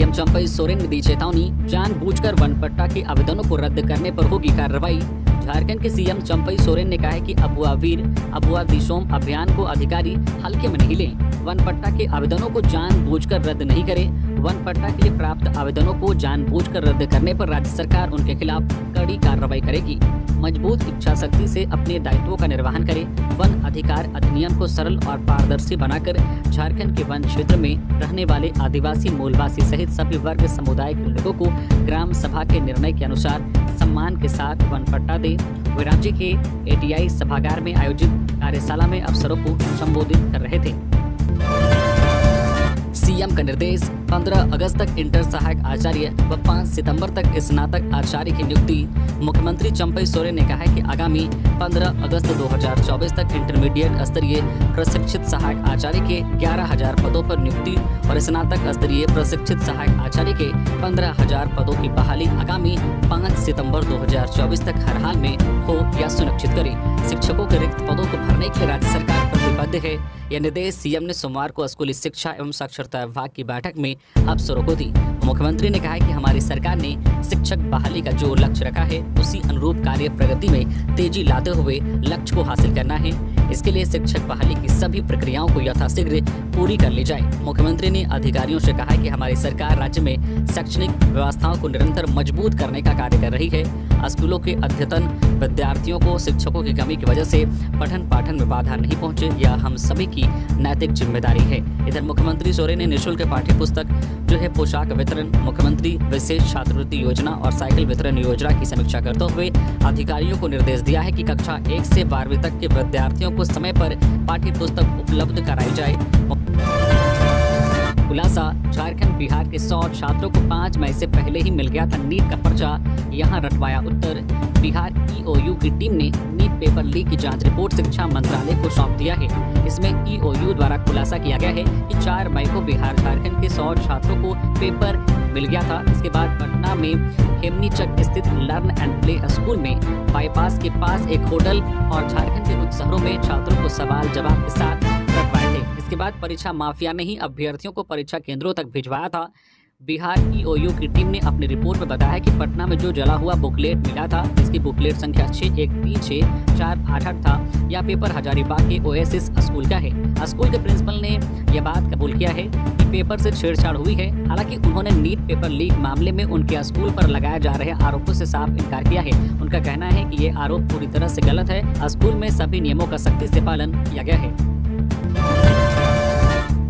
CM Champai Soren ने दी चेतावनी, जानबूझकर वन पट्टा के आवेदनों को रद्द करने पर होगी कार्रवाई। झारखंड के सीएम चंपई सोरेन ने कहा है कि अबुआ वीर अबुआ दिशोम अभियान को अधिकारी हल्के में नहीं लें, वन पट्टा के आवेदनों को जानबूझकर रद्द नहीं करें। वन पट्टा के लिए प्राप्त आवेदनों को जानबूझकर रद्द करने पर राज्य सरकार उनके खिलाफ कड़ी कार्रवाई करेगी। मजबूत इच्छा शक्ति से अपने दायित्वों का निर्वहन करें। वन अधिकार अधिनियम को सरल और पारदर्शी बनाकर झारखंड के वन क्षेत्र में रहने वाले आदिवासी, मूलवासी सहित सभी वर्ग समुदाय के लोगों को ग्राम सभा के निर्णय के अनुसार सम्मान के साथ वन पट्टा दे। वे राज्य के ATI सभागार में आयोजित कार्यशाला में अफसरों को संबोधित कर रहे थे। सीएम का निर्देश, 15 अगस्त तक इंटर सहायक आचार्य व 5 सितंबर तक स्नातक आचार्य की नियुक्ति। मुख्यमंत्री चंपई सोरेन ने कहा है कि आगामी 15 अगस्त 2024 तक इंटरमीडिएट स्तरीय प्रशिक्षित सहायक आचार्य के 11,000 पदों पर नियुक्ति और स्नातक स्तरीय प्रशिक्षित सहायक आचार्य के 15,000 पदों की बहाली आगामी 5 सितंबर 2024 तक हर हाल में हो या सुनिश्चित करे। शिक्षकों के रिक्त पदों को भरने के लिए राज्य सरकार प्रतिबद्ध है। यह निर्देश सीएम ने सोमवार को स्कूली शिक्षा एवं साक्षरता विभाग की बैठक में अफसरों को दी। मुख्यमंत्री ने कहा कि हमारी सरकार ने शिक्षक बहाली का जो लक्ष्य रखा है उसी अनुरूप कार्य प्रगति में तेजी लाते हुए लक्ष्य को हासिल करना है। इसके लिए शिक्षक बहाली की सभी प्रक्रियाओं को यथाशीघ्र पूरी कर ली जाए। मुख्यमंत्री ने अधिकारियों से कहा कि हमारी सरकार राज्य में शैक्षणिक व्यवस्थाओं को निरंतर मजबूत करने का कार्य कर रही है। स्कूलों के अद्यतन विद्यार्थियों को शिक्षकों की कमी की वजह से पठन पाठन में बाधा नहीं पहुंचे, यह हम सभी की नैतिक जिम्मेदारी है। इधर मुख्यमंत्री सोरेन ने निःशुल्क पाठ्य पुस्तक जो है पोशाक वितरण, मुख्यमंत्री विशेष छात्रवृत्ति योजना और साइकिल वितरण योजना की समीक्षा करते हुए अधिकारियों को निर्देश दिया है कि कक्षा 1 से 12वीं तक के विद्यार्थियों को समय पर पाठ्य पुस्तक उपलब्ध कराई जाए। खुलासा, झारखंड बिहार के 100 छात्रों को 5 मई से पहले ही मिल गया था नीट का पर्चा, यहां रटवाया उत्तर। बिहार EOU की टीम ने नीट पेपर लीक की जांच रिपोर्ट शिक्षा मंत्रालय को सौंप दिया है। इसमें EOU द्वारा खुलासा किया गया है कि 4 मई को बिहार झारखंड के 100 छात्रों को पेपर मिल गया था। इसके बाद पटना में हेमनीचक स्थित लर्न एंड प्ले स्कूल में बाईपास के पास एक होटल और झारखंड के कुछ शहरों में छात्रों को सवाल जवाब के साथ रटवाए थे। इसके बाद परीक्षा माफिया ने ही अभ्यर्थियों को परीक्षा केंद्रों तक भिजवाया था। बिहार EOU की टीम ने अपनी रिपोर्ट में बताया कि पटना में जो जला हुआ बुकलेट मिला था, इसकी बुकलेट संख्या 613648 था। यह पेपर हजारीबाग के ओएसिस स्कूल का है। स्कूल के प्रिंसिपल ने यह बात कबूल किया है कि पेपर से छेड़छाड़ हुई है। हालांकि उन्होंने नीट पेपर लीक मामले में उनके स्कूल पर लगाए जा रहे आरोपों से साफ इनकार किया है। उनका कहना है कि ये आरोप पूरी तरह से गलत है। स्कूल में सभी नियमों का सख्ती से पालन किया गया है।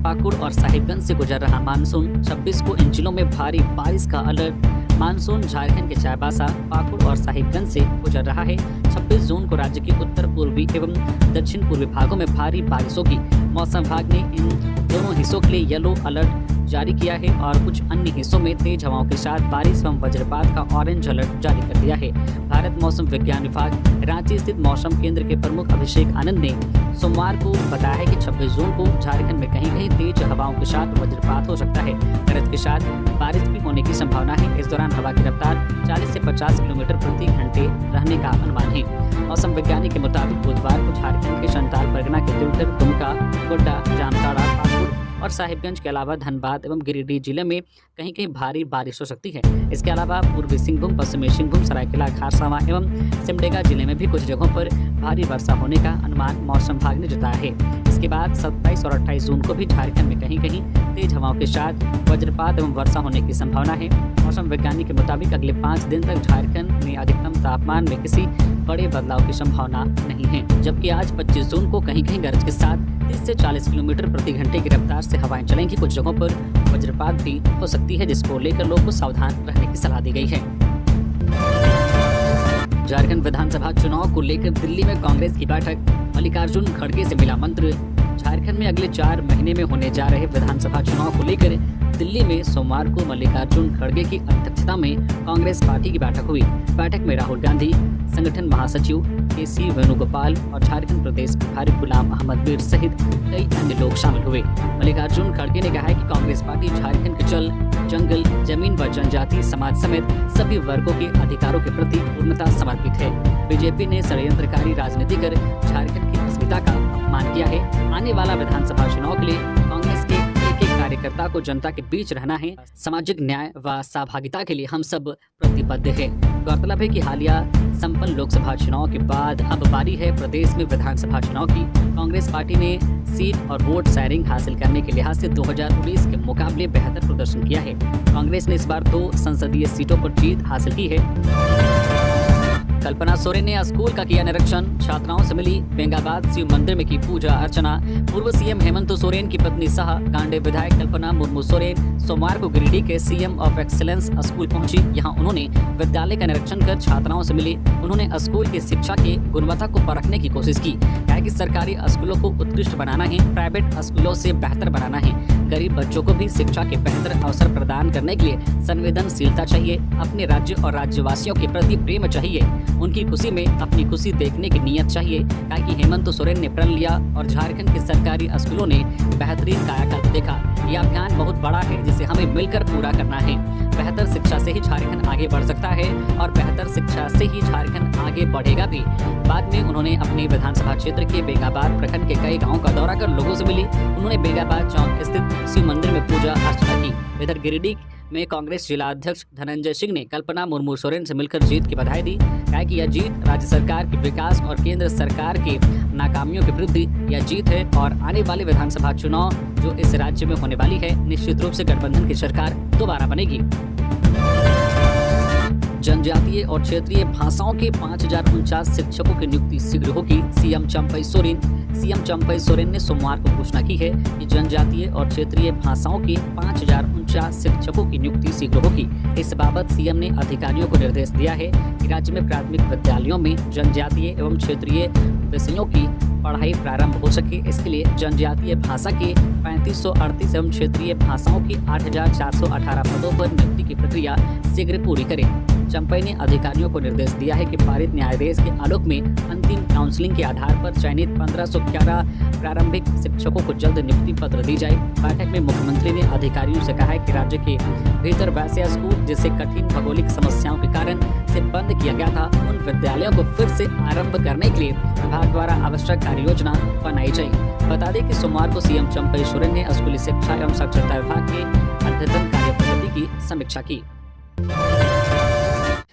पाकुड़ और साहिबगंज से गुजर रहा मानसून, 26 को इन जिलों में भारी बारिश का अलर्ट। मानसून झारखंड के चाईबासा, पाकुड़ और साहिबगंज से गुजर रहा है। 26 जून को राज्य के उत्तर पूर्वी एवं दक्षिण पूर्वी भागों में भारी बारिश होगी। मौसम विभाग ने इन दोनों हिस्सों के लिए येलो अलर्ट जारी किया है और कुछ अन्य हिस्सों में तेज हवाओं के साथ बारिश एवं वज्रपात का ऑरेंज अलर्ट जारी कर दिया है। भारत मौसम विज्ञान विभाग रांची स्थित मौसम केंद्र के प्रमुख अभिषेक आनंद ने सोमवार को बताया है कि 26 जून को झारखंड में कहीं कहीं तेज हवाओं के साथ वज्रपात हो सकता है। गरज के साथ बारिश भी होने की संभावना है। इस दौरान हवा की रफ्तार 40 से 50 किलोमीटर प्रति घंटे रहने का अनुमान है। मौसम विज्ञानी के मुताबिक बुधवार को झारखंड के संताल परगना के दिलकर, दुमका, गोड्डा, जामताड़ा, पाकुड़ और साहिबगंज के अलावा धनबाद एवं गिरिडीह जिले में कहीं कहीं भारी बारिश हो सकती है। इसके अलावा पूर्वी सिंहभूम, पश्चिमी सिंहभूम, सरायकेला खारसावा एवं सिमडेगा जिले में भी कुछ जगहों पर भारी वर्षा होने का अनुमान मौसम विभाग ने जताया है। इसके बाद 27 और 28 जून को भी झारखंड में कहीं कहीं तेज हवाओं के साथ वज्रपात एवं वर्षा होने की संभावना है। मौसम वैज्ञानिक के मुताबिक अगले 5 दिन तक झारखंड में अधिकतम तापमान में किसी बड़े बदलाव की संभावना नहीं है। जबकि आज 25 जून को कहीं कहीं गरज के साथ 30 से 40 किलोमीटर प्रति घंटे की रफ्तार से हवाएं चलेंगी। कुछ जगहों पर वज्रपात भी हो सकती है, जिसको लेकर लोगों को सावधान रहने की सलाह दी गई है। झारखंड विधानसभा चुनाव को लेकर दिल्ली में कांग्रेस की बैठक, मल्लिकार्जुन खड़गे से मिला मंत्र। झारखंड में अगले 4 महीने में होने जा रहे विधानसभा चुनाव को लेकर दिल्ली में सोमवार को मल्लिकार्जुन खड़गे की अध्यक्षता में कांग्रेस पार्टी की बैठक हुई। बैठक में राहुल गांधी, संगठन महासचिव KC वेणुगोपाल और झारखंड प्रदेश प्रभारी गुलाम अहमद मीर सहित कई अन्य लोग शामिल हुए। मल्लिकार्जुन खड़गे ने कहा है कि कांग्रेस पार्टी झारखंड के जल, जंगल, जमीन व जनजाति समाज समेत सभी वर्गों के अधिकारों के प्रति पूर्णतः समर्पित है। बीजेपी ने षड्यंत्रकारी राजनीति कर झारखंड की अस्मिता का अपमान किया है। आने वाला विधानसभा चुनाव के लिए कांग्रेस के एक कार्यकर्ता को जनता के बीच रहना है। सामाजिक न्याय व सहभागिता के लिए हम सब प्रतिबद्ध हैं। गौरतलब है कि हालिया संपन्न लोकसभा चुनाव के बाद अब बारी है प्रदेश में विधानसभा चुनाव की। कांग्रेस पार्टी ने सीट और वोट शेयरिंग हासिल करने के लिहाज से 2019 के मुकाबले बेहतर प्रदर्शन किया है। कांग्रेस ने इस बार 2 संसदीय सीटों पर जीत हासिल की है। कल्पना सोरेन ने स्कूल का किया निरीक्षण, छात्राओं से मिली, बेंगाबाद शिव मंदिर में की पूजा अर्चना। पूर्व सीएम हेमंत सोरेन की पत्नी सह कांडे विधायक कल्पना मुर्मू सोरेन सोमवार को गिरिडीह के सीएम ऑफ एक्सीलेंस स्कूल पहुंची। यहां उन्होंने विद्यालय का निरीक्षण कर छात्राओं से मिली। उन्होंने स्कूल की शिक्षा की गुणवत्ता को परखने की कोशिश की। कहा कि सरकारी स्कूलों को उत्कृष्ट बनाना है, प्राइवेट स्कूलों से बेहतर बनाना है। गरीब बच्चों को भी शिक्षा के बेहतर अवसर प्रदान करने के लिए संवेदनशीलता चाहिए। अपने राज्य और राज्यवासियों के प्रति प्रेम चाहिए। उनकी खुशी में अपनी खुशी देखने की नीयत चाहिए। कहा कि हेमंत सोरेन ने प्रण लिया और झारखंड के सरकारी स्कूलों ने बेहतरीन कायाकल्प देखा। यह अभियान बहुत बड़ा है जिसे हमें मिलकर पूरा करना है। बेहतर शिक्षा से ही झारखंड आगे बढ़ सकता है और बेहतर शिक्षा से ही झारखंड आगे बढ़ेगा भी। बाद में उन्होंने अपने विधानसभा क्षेत्र के बेंगाबाद प्रखंड के कई गाँव का दौरा कर लोगों से मिली। उन्होंने बेंगाबाद चौक स्थित शिव मंदिर में पूजा अर्चना की। इधर गिरिडीह में कांग्रेस जिला अध्यक्ष धनंजय सिंह ने कल्पना मुर्मू सोरेन से मिलकर जीत की बधाई दी। कहा कि यह जीत राज्य सरकार के विकास और केंद्र सरकार की नाकामियों के विरुद्ध यह जीत है और आने वाले विधानसभा चुनाव जो इस राज्य में होने वाली है, निश्चित रूप से गठबंधन की सरकार दोबारा बनेगी। जनजातीय और क्षेत्रीय भाषाओं के 5049 शिक्षकों की नियुक्ति शीघ्र होगी। सीएम चंपई सोरेन ने सोमवार को घोषणा की है कि जनजातीय और क्षेत्रीय भाषाओं के 5049 शिक्षकों की नियुक्ति शीघ्र होगी। इस बाबत सीएम ने अधिकारियों को निर्देश दिया है कि राज्य में प्राथमिक विद्यालयों में जनजातीय एवं क्षेत्रीय विषयों की पढ़ाई प्रारंभ हो सके। इसके लिए जनजातीय भाषा के 3538 एवं क्षेत्रीय भाषाओं की 8418 पदों पर नियुक्ति की प्रक्रिया शीघ्र पूरी करें। चंपई ने अधिकारियों को निर्देश दिया है कि पारित न्यायादेश के आलोक में अंतिम काउंसलिंग के आधार पर चयनित 1511 प्रारंभिक शिक्षकों को जल्द नियुक्ति पत्र दी जाए। बैठक में मुख्यमंत्री ने अधिकारियों से कहा है कि राज्य के भीतर वैसे स्कूल जिसे कठिन भौगोलिक समस्याओं के कारण से बंद किया गया था, उन विद्यालयों को फिर से आरंभ करने के लिए विभाग द्वारा आवश्यक कार्य योजना बनाई जाए। बता दें कि सोमवार को सीएम चंपई सोरेन ने स्कूली शिक्षा एवं साक्षरता विभाग के अद्यतन कार्य प्रगति की समीक्षा की।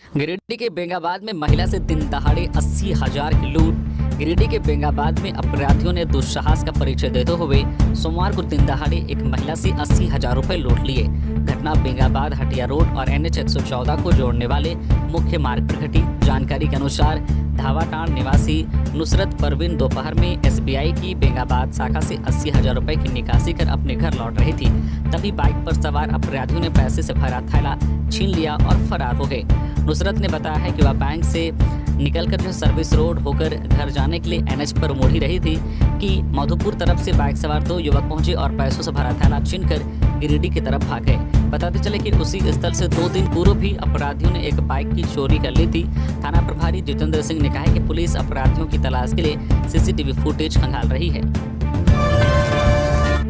गिरिडीह के बेंगाबाद में महिला से दिन दहाड़े 80,000 की लूट। गिरिडीह के बेंगाबाद में अपराधियों ने दुस्साहस का परिचय देते हुए सोमवार को दिन दहाड़े एक महिला से 80,000 रुपए लूट लिए। घटना बेंगाबाद हटिया रोड और NH 114 को जोड़ने वाले मुख्य मार्ग पर घटी। जानकारी के अनुसार धावाटांड निवासी नुसरत परवीन दोपहर में SBI की बेंगाबाद शाखा से 80,000 रुपए की निकासी कर अपने घर लौट रही थी। तभी बाइक पर सवार अपराधियों ने पैसे से भरा थैला छीन लिया और फरार हो गए। नुसरत ने बताया है कि वह बैंक से निकलकर जो सर्विस रोड होकर घर जाने के लिए NH पर मुड़ी रही थी कि मधुपुर तरफ से बाइक सवार 2 युवक पहुंचे और पैसों से भरा थैला छीनकर गिरिडीह की तरफ भाग गए। बताते चले कि उसी स्थल से 2 दिन पूर्व भी अपराधियों ने एक बाइक की चोरी कर ली थी। थाना प्रभारी जितेंद्र सिंह ने कहा है कि पुलिस अपराधियों की तलाश के लिए CCTV फुटेज खंगाल रही है।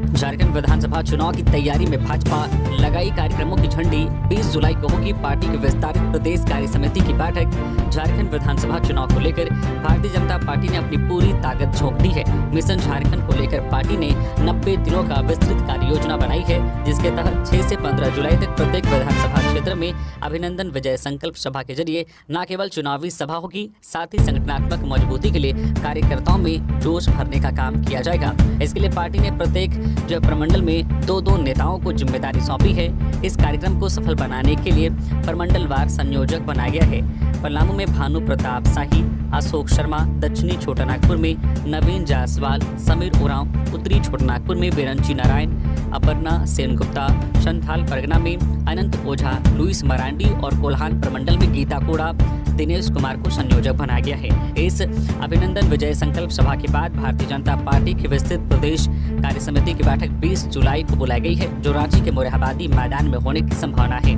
झारखंड विधानसभा चुनाव की तैयारी में भाजपा लगाई कार्यक्रमों की झंडी। 20 जुलाई को होगी पार्टी की विस्तारित प्रदेश कार्य समिति की बैठक। झारखंड विधानसभा चुनाव को लेकर भारतीय जनता पार्टी ने अपनी पूरी ताकत झोंक दी है। मिशन झारखंड को लेकर पार्टी ने 90 दिनों का विस्तृत कार्य योजना बनाई है, जिसके तहत 6 से 15 जुलाई तक प्रत्येक विधानसभा क्षेत्र में अभिनंदन विजय संकल्प सभा के जरिए न केवल चुनावी सभा होगी, साथ ही संगठनात्मक मजबूती के लिए कार्यकर्ताओं में जोश भरने का काम किया जाएगा। इसके लिए पार्टी ने प्रत्येक जो प्रमंडल में 2-2 नेताओं को जिम्मेदारी सौंपी है। इस कार्यक्रम को सफल बनाने के लिए प्रमंडलवार संयोजक बनाया गया है। पलामू में भानु प्रताप शाही, अशोक शर्मा, दक्षिणी छोटानागपुर में नवीन जायसवाल, समीर उरांव, उत्तरी छोटानागपुर में बिरंची नारायण, अपर्णा सेनगुप्ता, संथाल परगना में अनंत ओझा, लुइस मरांडी और कोल्हान प्रमंडल में गीता कोड़ा, दिनेश कुमार को संयोजक बनाया गया है। इस अभिनंदन विजय संकल्प सभा के बाद भारतीय जनता पार्टी की विस्तृत प्रदेश कार्य समिति की बैठक 20 जुलाई को बुलाई गई है, जो रांची के मोरहाबादी मैदान में होने की संभावना है।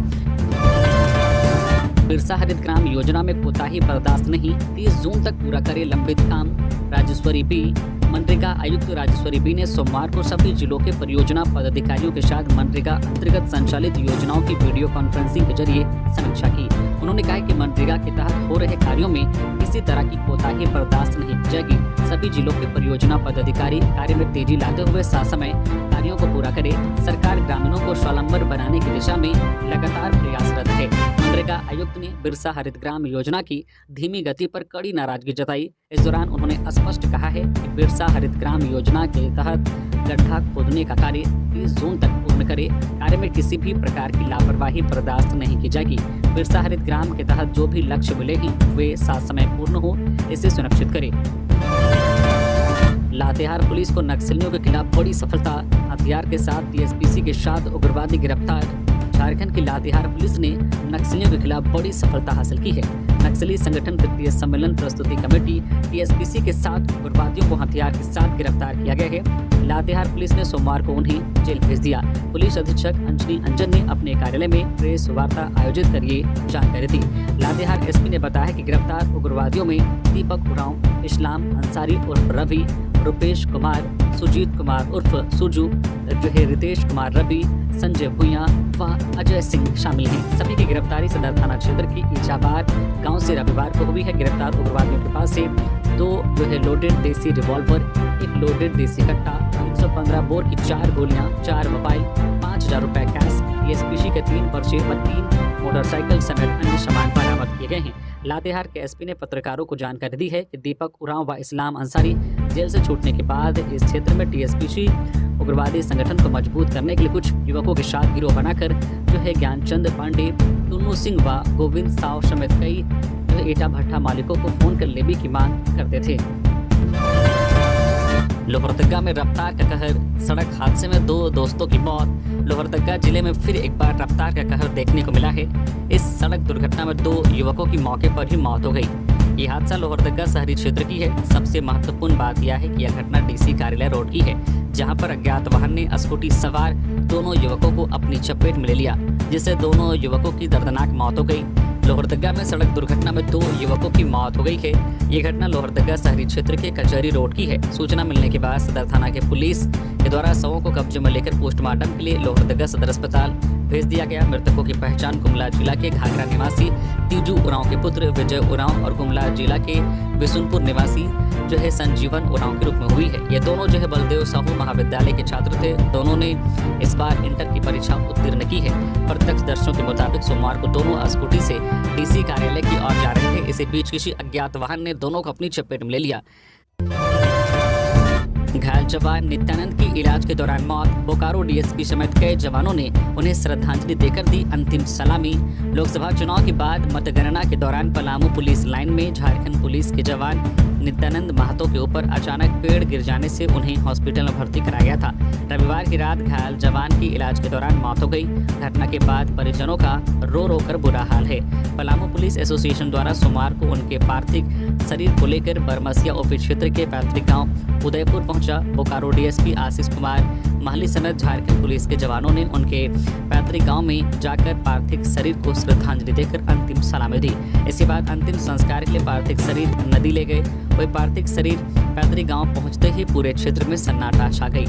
बिरसा हरित ग्राम योजना में कोताही बर्दाश्त नहीं, 30 जून तक पूरा करे लंबित काम। राजेश्वरी बी मनरेगा आयुक्त राजेश्वरी बी ने सोमवार को सभी जिलों के परियोजना पदाधिकारियों के साथ मनरेगा अंतर्गत संचालित योजनाओं की वीडियो कॉन्फ्रेंसिंग के जरिए समीक्षा की। उन्होंने कहा कि मनरेगा के तहत हो रहे कार्यों में किसी तरह की कोताही बर्दाश्त नहीं की जाएगी। सभी जिलों के परियोजना पदाधिकारी कार्य में तेजी लाते हुए सासमय कार्यों को पूरा करे। सरकार ग्रामीणों को स्वावलंबन बनाने की दिशा में लगातार प्रयासरत है। मनरेगा आयुक्त ने बिरसा हरित ग्राम योजना की धीमी गति पर कड़ी नाराजगी जताई। इस दौरान उन्होंने स्पष्ट कहा है कि बिरसा हरित ग्राम योजना के तहत गड्ढा खोदने का कार्य 30 जून तक पूर्ण करे। कार्य में किसी भी प्रकार की लापरवाही बर्दाश्त नहीं की जाएगी। बिरसा हरित ग्राम के तहत जो भी लक्ष्य मिले हैं वे साथ समय पूर्ण हो, इसे सुनिश्चित करे। लातेहार पुलिस को नक्सलियों के खिलाफ बड़ी सफलता, हथियार के साथ टीएसपीसी के साथ उग्रवादी गिरफ्तार। झारखंड की लातेहार पुलिस ने नक्सलियों के खिलाफ बड़ी सफलता हासिल की है। नक्सली संगठन तृतीय सम्मेलन प्रस्तुति कमेटी टीएसपीसी के साथ उग्रवादियों को हथियार के साथ गिरफ्तार किया गया है। लातेहार पुलिस ने सोमवार को उन्हें जेल भेज दिया। पुलिस अधीक्षक अंजनी अंजन ने अपने कार्यालय में प्रेस वार्ता आयोजित कर ये जानकारी दी। लातेहार एसपी ने बताया कि गिरफ्तार उग्रवादियों में दीपक उरांव, इस्लाम अंसारी उर्फ रवि, रुपेश कुमार, सुजीत कुमार उर्फ सुजू, रितेश कुमार रवि, संजय भुइया व अजय सिंह शामिल हैं। सभी की गिरफ्तारी सदर थाना क्षेत्र की इजाबाद गांव से रविवार को हुई है। गिरफ्तार उग्रवादियों के पास से 2 लोडेड देसी रिवॉल्वर, 1 लोडेड देसी कट्टा, 115 बोर की 4 गोलियां, 4 मोबाइल, 5,000 रुपए कैश, टीएसपीसी के 3 पर्चे व 3 मोटरसाइकिल समेत अन्य सामान बरामद किए गए हैं। लातेहार के एसपी ने पत्रकारों को जानकारी दी है कि दीपक उरांव व इस्लाम अंसारी जेल से छूटने के बाद इस क्षेत्र में टीएसपीसी उग्रवादी संगठन को मजबूत करने के लिए कुछ युवकों के साथ गिरोह बनाकर ज्ञानचंद पांडे, टुन्नू सिंह व गोविंद साव समेत कई ईटा भट्टा मालिकों को फोन कर लेवी की मांग करते थे। लोहरदगा में रफ्तार का कहर, सड़क हादसे में 2 दोस्तों की मौत। लोहरदगा जिले में फिर एक बार रफ्तार का कहर देखने को मिला है। इस सड़क दुर्घटना में 2 युवकों की मौके पर ही मौत हो गई। ये हादसा लोहरदगा शहरी क्षेत्र की है। सबसे महत्वपूर्ण बात यह है कि यह घटना डीसी कार्यालय रोड की है, जहां पर अज्ञात वाहन ने स्कूटी सवार दोनों युवकों को अपनी चपेट में ले लिया, जिससे दोनों युवकों की दर्दनाक मौत हो गई। लोहरदगा में सड़क दुर्घटना में 2 युवकों की मौत हो गई है। ये घटना लोहरदगा शहरी क्षेत्र के कचहरी रोड की है। सूचना मिलने के बाद सदर थाना के पुलिस के द्वारा शवों को कब्जे में लेकर पोस्टमार्टम के लिए लोहरदगा सदर अस्पताल भेज दिया गया। मृतकों की पहचान गुमला जिला के घाघरा निवासी तीजू उरांव के पुत्र विजय उरांव और गुमला जिला के बिशुनपुर निवासी संजीवन उरांव के रूप में हुई है। ये दोनों बलदेव साहू महाविद्यालय के छात्र थे। दोनों ने इस बार इंटर की परीक्षा उत्तीर्ण की है। प्रत्यक्षदर्शियों के मुताबिक सोमवार को दोनों स्कूटी से डीसी कार्यालय की ओर जा रहे थे। इसी बीच किसी अज्ञात वाहन ने दोनों को अपनी चपेट में ले लिया। घायल जवान नित्यानंद की इलाज के दौरान मौत। बोकारो डीएसपी समेत कई जवानों ने उन्हें श्रद्धांजलि देकर दी अंतिम सलामी। लोकसभा चुनाव के बाद मतगणना के दौरान पलामू पुलिस लाइन में झारखंड पुलिस के जवान नित्यानंद महतो के ऊपर अचानक पेड़ गिर जाने से उन्हें हॉस्पिटल में भर्ती कराया गया था। रविवार की रात घायल जवान की इलाज के दौरान मौत हो गई। घटना के बाद परिजनों का रो रो कर बुरा हाल है। पलामू पुलिस एसोसिएशन द्वारा सोमवार को उनके पार्थिव शरीर को लेकर बरमसिया ओपी क्षेत्र के पैतृक गाँव उदयपुर पहुंचा। बोकारो डीएसपी आशीष कुमार महली समेत झारखंड पुलिस के जवानों ने उनके पैतृक गांव में जाकर पार्थिव शरीर को श्रद्धांजलि देकर अंतिम सलामी दी। इसके बाद अंतिम संस्कार के लिए पार्थिव शरीर नदी ले गए। वही पार्थिव शरीर पैतृक गांव पहुंचते ही पूरे क्षेत्र में सन्नाटा छा गई।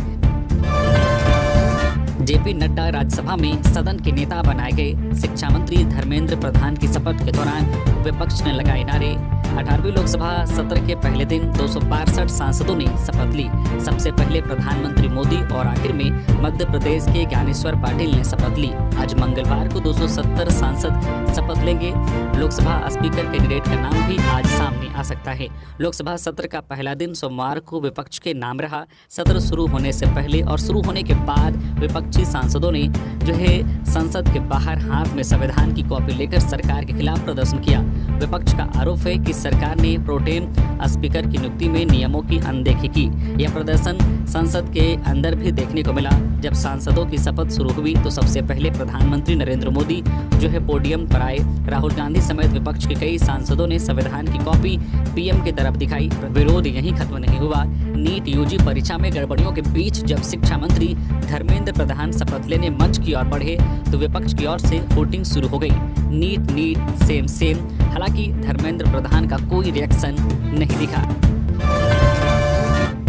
जेपी नड्डा राज्यसभा में सदन के नेता बनाए गए। शिक्षा मंत्री धर्मेंद्र प्रधान की शपथ के दौरान विपक्ष ने लगाए नारे। 18वीं लोकसभा सत्र के पहले दिन 262 सांसदों ने शपथ ली। सबसे पहले प्रधानमंत्री मोदी और आखिर में मध्य प्रदेश के ज्ञानेश्वर पाटिल ने शपथ ली। आज मंगलवार को 270 सांसद शपथ लेंगे। लोकसभा स्पीकर कैंडिडेट का नाम भी आज सामने आ सकता है। लोकसभा सत्र का पहला दिन सोमवार को विपक्ष के नाम रहा। सत्र शुरू होने से पहले और शुरू होने के बाद विपक्षी सांसदों ने संसद के बाहर हाथ में संविधान की कॉपी लेकर सरकार के खिलाफ प्रदर्शन किया। विपक्ष का आरोप है कि सरकार ने प्रोटेम स्पीकर की नियुक्ति में नियमों की अनदेखी की। यह प्रदर्शन संसद के अंदर भी देखने को मिला। जब सांसदों की शपथ शुरू हुई तो सबसे पहले प्रधानमंत्री नरेंद्र मोदी पोडियम पर आए। राहुल गांधी समेत विपक्ष के कई सांसदों ने संविधान की कॉपी पीएम की तरफ दिखाई। विरोध यहीं खत्म नहीं हुआ। नीट यूजी परीक्षा में गड़बड़ियों के बीच जब शिक्षा मंत्री धर्मेंद्र प्रधान शपथ लेने मंच की ओर बढ़े तो विपक्ष की ओर से वोटिंग शुरू हो गई। NEET same same. हालांकि धर्मेंद्र प्रधान का कोई रिएक्शन नहीं दिखा।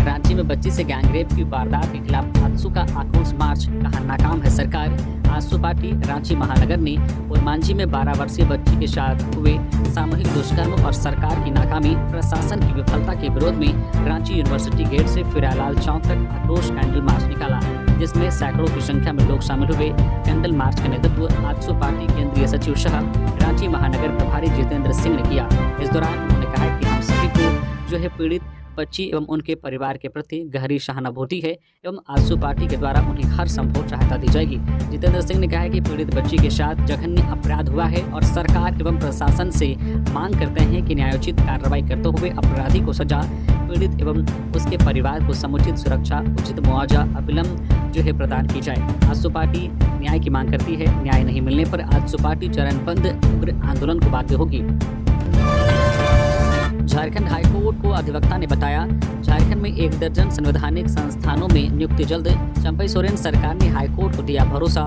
रांची रांची में बच्ची से गैंगरेप की वारदात के खिलाफ आजसू का आक्रोश मार्च, कहा नाकाम है सरकार। आजसू पार्टी रांची महानगर ने ओरमांझी में 12 वर्षीय बच्ची के साथ हुए सामूहिक दुष्कर्म और सरकार की नाकामी, प्रशासन की विफलता के विरोध में रांची यूनिवर्सिटी गेट से फिरालाल चौक तक आक्रोश कैंडल मार्च निकाला, जिसमें सैकड़ों की संख्या में लोग शामिल हुए। कैंडल मार्च का नेतृत्व आजसू पार्टी केंद्रीय सचिव शाह, रांची महानगर प्रभारी जितेंद्र सिंह ने किया। इस दौरान उन्होंने कहा कि हम सभी को जो है पीड़ित बच्ची एवं उनके परिवार के प्रति गहरी सहानुभूति है एवं आजसू पार्टी के द्वारा उन्हें हर संभव सहायता दी जाएगी। जितेंद्र सिंह ने कहा है कि पीड़ित बच्ची के साथ जघन्य अपराध हुआ है और सरकार एवं प्रशासन से मांग करते हैं कि न्यायोचित कार्रवाई करते हुए अपराधी को सजा, पीड़ित एवं उसके परिवार को समुचित सुरक्षा, उचित मुआवजा अविलंब जो है प्रदान की जाए। आजसू पार्टी न्याय की मांग करती है। न्याय नहीं मिलने पर आजसू पार्टी चरणबद्ध उग्र आंदोलन को बाध्य होगी। झारखंड हाईकोर्ट को अधिवक्ता ने बताया, झारखंड में 1 दर्जन संवैधानिक संस्थानों में नियुक्ति जल्द। चंपई सोरेन सरकार ने हाईकोर्ट को दिया भरोसा।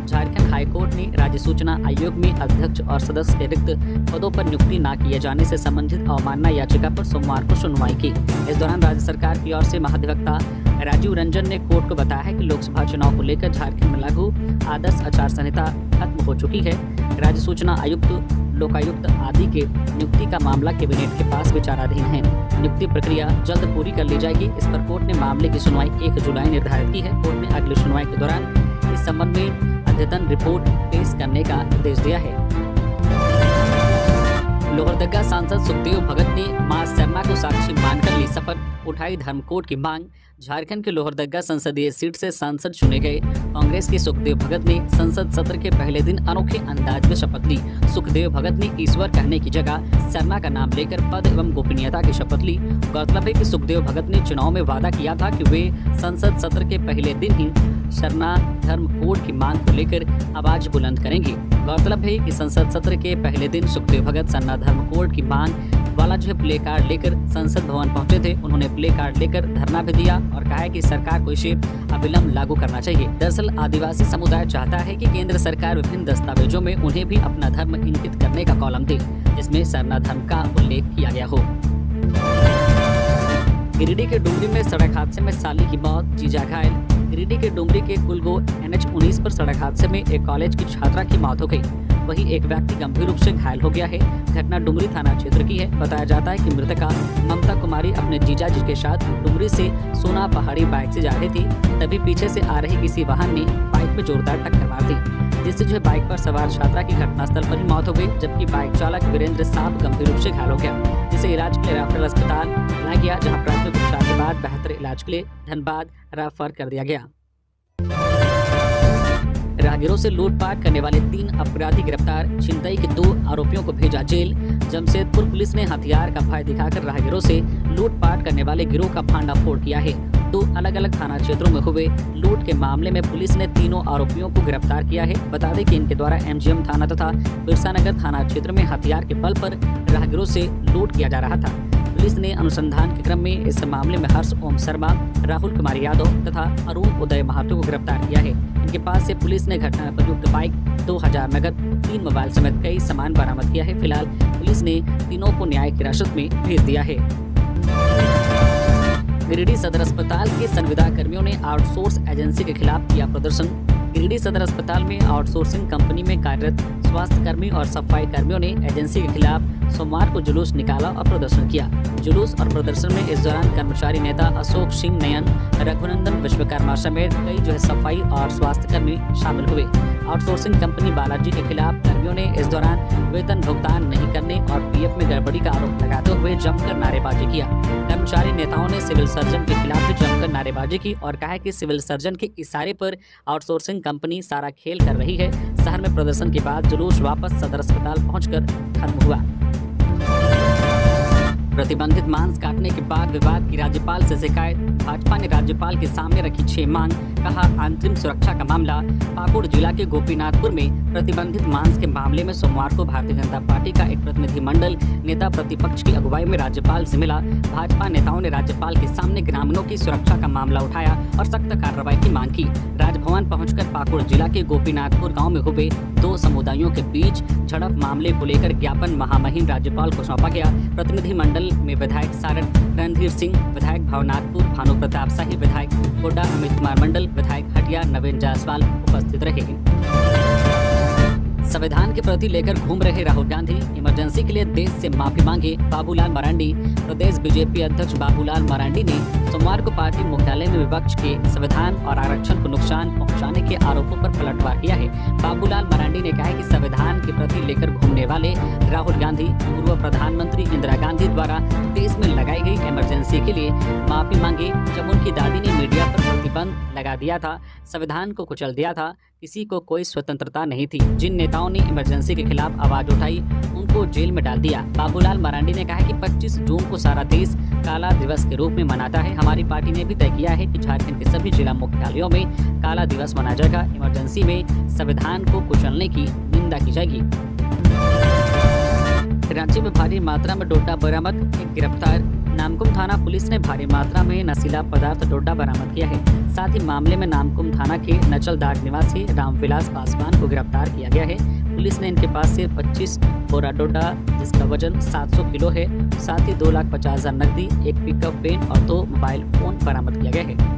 झारखंड हाईकोर्ट ने राज्य सूचना आयोग में अध्यक्ष और सदस्य के रिक्त पदों पर नियुक्ति न किए जाने से संबंधित अवमानना याचिका पर सोमवार को सुनवाई की। इस दौरान राज्य सरकार की ओर से महाधिवक्ता राजीव रंजन ने कोर्ट को बताया है कि लोकसभा चुनाव को लेकर झारखंड में लागू आदर्श आचार संहिता खत्म हो चुकी है। राज्य सूचना आयुक्त, लोकायुक्त आदि के नियुक्ति का मामला कैबिनेट के पास विचाराधीन है। नियुक्ति प्रक्रिया जल्द पूरी कर ली जाएगी। इस पर कोर्ट ने मामले की सुनवाई 1 जुलाई निर्धारित की है। कोर्ट ने अगली सुनवाई के दौरान इस संबंध में अद्यतन रिपोर्ट पेश करने का निर्देश दिया है। लोहरदगा सांसद सुखदेव भगत ने मां शर्मा को साक्षी मानकर ली शपथ, उठाई धर्मकोड की मांग। झारखंड के लोहरदगा संसदीय सीट से सांसद चुने गए कांग्रेस के सुखदेव भगत ने संसद सत्र के पहले दिन अनोखे अंदाज में शपथ ली। सुखदेव भगत ने ईश्वर कहने की जगह शर्मा का नाम लेकर पद एवं गोपनीयता की शपथ ली। गौरतलब है कि सुखदेव भगत ने चुनाव में वादा किया था कि वे संसद सत्र के पहले दिन ही शर्मा धर्म कोड की मांग को लेकर आवाज बुलंद करेंगे। गौरतलब है कि संसद सत्र के पहले दिन सुखदेव भगत सरना धर्म कोड की मांग वाला जो है प्ले कार्ड लेकर संसद भवन पहुंचे थे। उन्होंने प्ले कार्ड लेकर धरना भी दिया और कहा है कि सरकार को इसे अविलंब लागू करना चाहिए। दरअसल आदिवासी समुदाय चाहता है कि केंद्र सरकार विभिन्न दस्तावेजों में उन्हें भी अपना धर्म इंगित करने का कॉलम दे, जिसमें सरना धर्म का उल्लेख किया गया हो। गिरिडीह के डुमरी में सड़क हादसे में साली की मौत, जीजा घायल। गिरिडीह के डुमरी के कुलगो NH-19 पर सड़क हादसे में एक कॉलेज की छात्रा की मौत हो गई, वहीं एक व्यक्ति गंभीर रूप से घायल हो गया है। घटना डुमरी थाना क्षेत्र की है। बताया जाता है कि मृतका ममता कुमारी अपने जीजा जी के साथ डुमरी से सोना पहाड़ी बाइक से जा रही थी, तभी पीछे से आ रही किसी वाहन ने बाइक में जोरदार टक्कर मार दी, जिससे जो बाइक पर सवार छात्रा की घटनास्थल पर ही मौत हो गई, जबकि बाइक चालक वीरेंद्र साहब गंभीर रूप से घायल हो गया, जिसे इलाज के लिए रेफरल अस्पताल लाया गया, जहाँ प्राथमिक उपचार के बाद बेहतर इलाज के लिए धनबाद रेफर कर दिया गया। राहगीरों से लूटपाट करने वाले 3 अपराधी गिरफ्तार, छिनतई के 2 आरोपियों को भेजा जेल। जमशेदपुर पुलिस ने हथियार का भय दिखाकर राहगीरों से लूटपाट करने वाले गिरोह का भांडाफोड़ किया है। 2 अलग-अलग थाना क्षेत्रों में हुए लूट के मामले में पुलिस ने तीनों आरोपियों को गिरफ्तार किया है। बता दें कि इनके द्वारा MGM थाना तथा बिरसानगर थाना क्षेत्र में हथियार के बल पर राहगीरों से लूट किया जा रहा था। पुलिस ने अनुसंधान के क्रम में इस मामले में हर्ष ओम शर्मा, राहुल कुमार यादव तथा अरुण उदय महातो को गिरफ्तार किया है। इनके पास से पुलिस ने घटना में प्रयुक्त बाइक, 2000 नगद, 3 मोबाइल समेत कई सामान बरामद किया है। फिलहाल पुलिस ने तीनों को न्यायिक हिरासत में भेज दिया है। गिरिडीह सदर अस्पताल के संविदा कर्मियों ने आउटसोर्स एजेंसी के खिलाफ किया प्रदर्शन। गिरिडीह सदर अस्पताल में आउटसोर्सिंग कंपनी में कार्यरत स्वास्थ्य कर्मी और सफाई कर्मियों ने एजेंसी के खिलाफ सोमवार को जुलूस निकाला और प्रदर्शन किया। जुलूस और प्रदर्शन में इस दौरान कर्मचारी नेता अशोक सिंह नयन, रघुनंदन विश्वकर्मा समेत कई जो है सफाई और स्वास्थ्य कर्मी शामिल हुए। आउटसोर्सिंग कंपनी बालाजी के खिलाफ कर्मियों ने इस दौरान वेतन भुगतान नहीं करने और PF में गड़बड़ी का आरोप लगाते हुए जमकर नारेबाजी किया। कर्मचारी नेताओं ने सिविल सर्जन के खिलाफ भी जमकर नारेबाजी की और कहा कि सिविल सर्जन के इशारे पर आउटसोर्सिंग कंपनी सारा खेल कर रही है। शहर में प्रदर्शन के बाद जुलूस वापस सदर अस्पताल पहुंचकर खत्म हुआ। प्रतिबंधित मांस काटने के बाद विवाद की राज्यपाल से शिकायत, भाजपा ने राज्यपाल के सामने रखी 6 मांग, कहा अंतरिम सुरक्षा का मामला पाकुड़ जिला के गोपीनाथपुर में प्रतिबंधित मांस के मामले में सोमवार को भारतीय जनता पार्टी का एक प्रतिनिधिमंडल नेता प्रतिपक्ष की अगुवाई में राज्यपाल से मिला। भाजपा नेताओं ने राज्यपाल के सामने ग्रामीणों की सुरक्षा का मामला उठाया और सख्त कार्रवाई की मांग की। राजभवन पहुंचकर पाकुड़ जिला के गोपीनाथपुर गाँव में हुए दो समुदायों के बीच झड़प मामले को लेकर ज्ञापन महामहिम राज्यपाल को सौंपा गया। प्रतिनिधिमंडल में विधायक सारण रणधीर सिंह, विधायक भावनाथपुर भानु प्रताप शाही, विधायक गोड्डा अमित कुमार मंडल, विधायक हटिया नवीन जायसवाल उपस्थित रहे। संविधान के प्रति लेकर घूम रहे राहुल गांधी, इमरजेंसी के लिए देश से माफी मांगे बाबूलाल मरांडी। प्रदेश बीजेपी अध्यक्ष बाबूलाल मरांडी ने सोमवार को पार्टी मुख्यालय में विपक्ष के संविधान और आरक्षण को नुकसान पहुंचाने के आरोपों पर पलटवार किया है। बाबूलाल मरांडी ने कहा है कि संविधान के प्रति लेकर घूमने वाले राहुल गांधी पूर्व प्रधानमंत्री इंदिरा गांधी द्वारा देश में लगाई गई इमरजेंसी के लिए माफी मांगे। जब उनकी दादी ने मीडिया पर प्रतिबंध लगा दिया था, संविधान को कुचल दिया था, किसी को कोई स्वतंत्रता नहीं थी। जिन नेताओं ने इमरजेंसी के खिलाफ आवाज उठाई उनको जेल में डाल दिया। बाबूलाल मरांडी ने कहा कि 25 जून को सारा देश काला दिवस के रूप में मनाता है। हमारी पार्टी ने भी तय किया है कि झारखंड के सभी जिला मुख्यालयों में काला दिवस मनाया जाएगा। इमरजेंसी में संविधान को कुचलने की निंदा की जाएगी। रांची में भारी मात्रा में डोडा बरामद, एक गिरफ्तार। नामकुम थाना पुलिस ने भारी मात्रा में नशीला पदार्थ डोडा बरामद किया है। साथ ही मामले में नामकुम थाना के नचलदाग निवासी रामविलास पासवान को गिरफ्तार किया गया है। पुलिस ने इनके पास से 25 बोरा डोडा जिसका वजन 700 किलो है, साथ ही 2,50,000 नकदी, एक पिकअप वैन और 2 मोबाइल फोन बरामद किया गया है।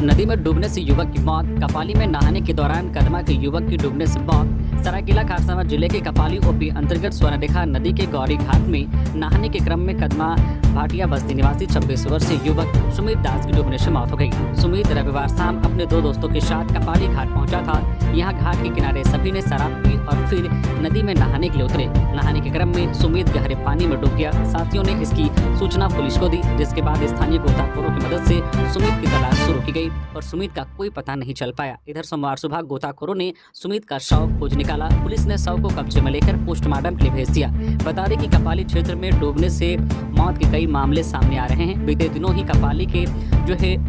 नदी में डूबने से युवक की मौत, कपाली में नहाने के दौरान कदमा के युवक की डूबने से मौत। सरायकेला खारसावां जिले के कपाली ओपी अंतर्गत स्वर्णरेखा नदी के गौरी घाट में नहाने के क्रम में कदमा भाटिया बस्ती निवासी 26 वर्षीय युवक सुमित दास की डूबने से मौत हो गई। सुमित रविवार शाम अपने 2 दोस्तों के साथ कपाली घाट पहुंचा था। यहाँ घाट के किनारे सभी ने शराब पी और फिर नदी में नहाने के लिए उतरे। नहाने के क्रम में सुमित गहरे पानी में डूब गया। साथियों ने इसकी सूचना पुलिस को दी, जिसके बाद स्थानीय गोताखोरों की मदद से सुमित की तलाश शुरू की गई और सुमित का कोई पता नहीं चल पाया। इधर सोमवार सुबह गोताखोरों ने सुमित का शव खोज निकाला। पुलिस ने शव को कब्जे में लेकर पोस्टमार्टम के लिए भेज दिया। बता दें कि कपाली क्षेत्र में डूबने से मौत के कई मामले सामने आ रहे हैं। बीते दिनों ही कपाली के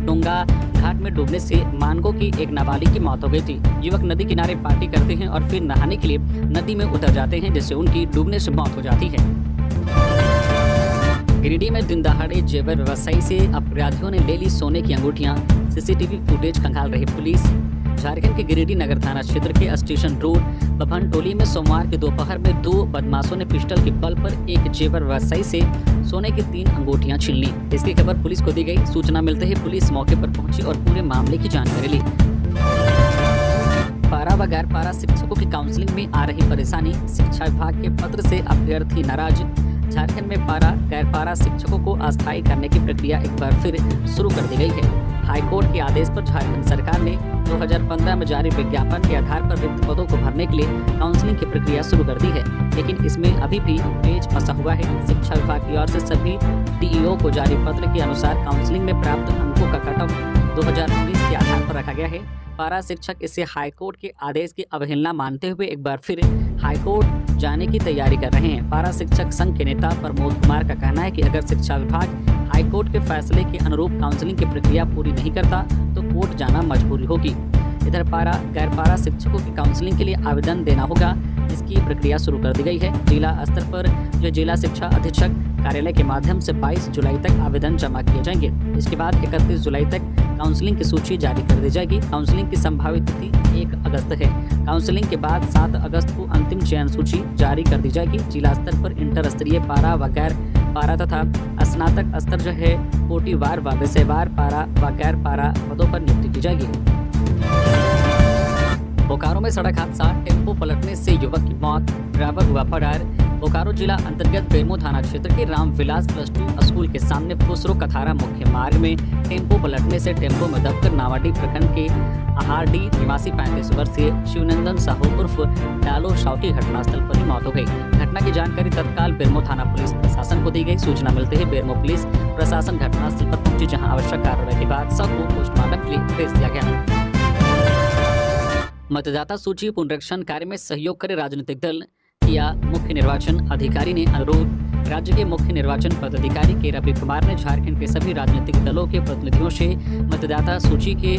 डोंगा घाट में डूबने से मानगो की एक नाबालिग की मौत हो गई थी। युवक नदी किनारे पार्टी करते हैं और फिर नहाने के लिए नदी में उतर जाते हैं, जिससे उनकी डूबने से मौत हो जाती है। गिरिडीह में दिन दहाड़े जेवर व्यवसायी से अपराधियों ने ले ली सोने की अंगूठियां, सीसीटीवी फुटेज खंगाल रही पुलिस। झारखंड के गिरिडीह नगर थाना क्षेत्र के स्टेशन रोड बभन टोली में सोमवार के दोपहर में 2 बदमाशों ने पिस्टल के बल पर एक जेवर व्यवसायी से सोने की 3 अंगूठियां छीन ली। इसकी खबर पुलिस को दी गई। सूचना मिलते ही पुलिस मौके पर पहुंची और पूरे मामले की जानकारी ली। पारा व गैर पारा शिक्षकों की काउंसलिंग में आ रही परेशानी, शिक्षा विभाग के पत्र से अभ्यर्थी नाराज। झारखंड में पारा गैर पारा शिक्षकों को अस्थायी करने की प्रक्रिया एक बार फिर शुरू कर दी गई है। हाईकोर्ट के आदेश पर झारखंड सरकार ने 2015 में जारी विज्ञापन के आधार पर रिक्त पदों को भरने के लिए काउंसलिंग की प्रक्रिया शुरू कर दी है, लेकिन इसमें अभी भी पेच फंसा हुआ है। शिक्षा विभाग की ओर से सभी डीईओ को जारी पत्र के अनुसार काउंसलिंग में प्राप्त अंकों का कट ऑफ 2019 के आधार पर रखा गया है। पारा शिक्षक इसे हाईकोर्ट के आदेश की अवहेलना मानते हुए एक बार फिर हाईकोर्ट जाने की तैयारी कर रहे हैं। पारा शिक्षक संघ के नेता प्रमोद कुमार का कहना है कि अगर शिक्षा विभाग हाईकोर्ट के फैसले के अनुरूप काउंसलिंग की प्रक्रिया पूरी नहीं करता तो कोर्ट जाना मजबूरी होगी। इधर पारा गैर पारा शिक्षकों की काउंसलिंग के लिए आवेदन देना होगा, जिसकी प्रक्रिया शुरू कर दी गई है। जिला स्तर पर जिला शिक्षा अधीक्षक कार्यालय के माध्यम से 22 जुलाई तक आवेदन जमा किए जाएंगे। इसके बाद 31 जुलाई तक काउंसलिंग की सूची जारी कर दी जाएगी। काउंसलिंग की संभावित तिथि 1 अगस्त है। काउंसलिंग के बाद 7 अगस्त को अंतिम चयन सूची जारी कर दी जाएगी। जिला स्तर पर इंटर स्तरीय पारा व गैर पारा तथा स्नातक स्तर कोटिवार व विषयवार पारा व गैर पारा पदों पर नियुक्ति की जाएगी। बोकारो में सड़क हादसा, टेम्पो पलटने से युवक की मौत, ड्राइवर हुआ फरार। बोकारो जिला अंतर्गत बेरमो थाना क्षेत्र के रामविलास +2 स्कूल के सामने फुसरो कथारा मुख्य मार्ग में टेम्पो पलटने से टेम्पो में दबकर नावाडी प्रखंड के आहारडी निवासी 35 वर्षीय शिवनंदन साहू उर्फ डालो शाह की घटनास्थल पर ही मौत हो गई। घटना की जानकारी तत्काल बेरमो थाना पुलिस प्रशासन को दी गई। सूचना मिलते ही बेरमो पुलिस प्रशासन घटनास्थल पर पहुंची, जहां आवश्यक कार्रवाई के बाद शव को पोस्टमार्टम के लिए भेज दिया गया। मतदाता सूची पुनरीक्षण कार्य में सहयोग करे राजनीतिक दल, किया मुख्य निर्वाचन अधिकारी ने अनुरोध। राज्य के मुख्य निर्वाचन पदाधिकारी के रवि कुमार ने झारखंड के सभी राजनीतिक दलों के प्रतिनिधियों से मतदाता सूची के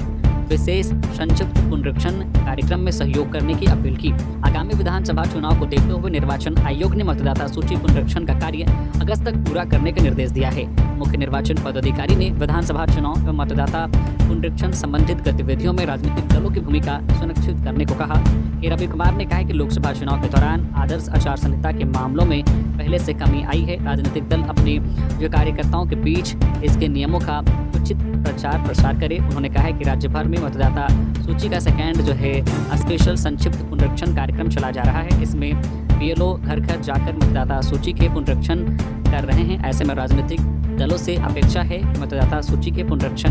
विशेष संक्षिप्त पुनरीक्षण कार्यक्रम में सहयोग करने की अपील की। आगामी विधानसभा चुनाव को देखते हुए निर्वाचन आयोग ने मतदाता सूची पुनरीक्षण का कार्य अगस्त तक पूरा करने का निर्देश दिया है। मुख्य निर्वाचन पदाधिकारी ने विधानसभा चुनाव एवं मतदाता पुनरीक्षण संबंधित गतिविधियों में राजनीतिक दलों की भूमिका सुनिश्चित करने को कहा। कि रवि कुमार ने कहा कि लोकसभा चुनाव के दौरान आदर्श आचार संहिता के मामलों में पहले से कमी आई है। राजनीतिक दल अपने जो कार्यकर्ताओं के बीच इसके नियमों का उचित प्रचार प्रसार करे। उन्होंने कहा है कि राज्य भर में मतदाता सूची का सेकेंड जो है स्पेशल संक्षिप्त पुनरीक्षण कार्यक्रम चला जा रहा है। इसमें बीएलओ घर घर जाकर मतदाता सूची के पुनरीक्षण कर रहे हैं। ऐसे में राजनीतिक दलों से अपेक्षा है कि मतदाता सूची के पुनरीक्षण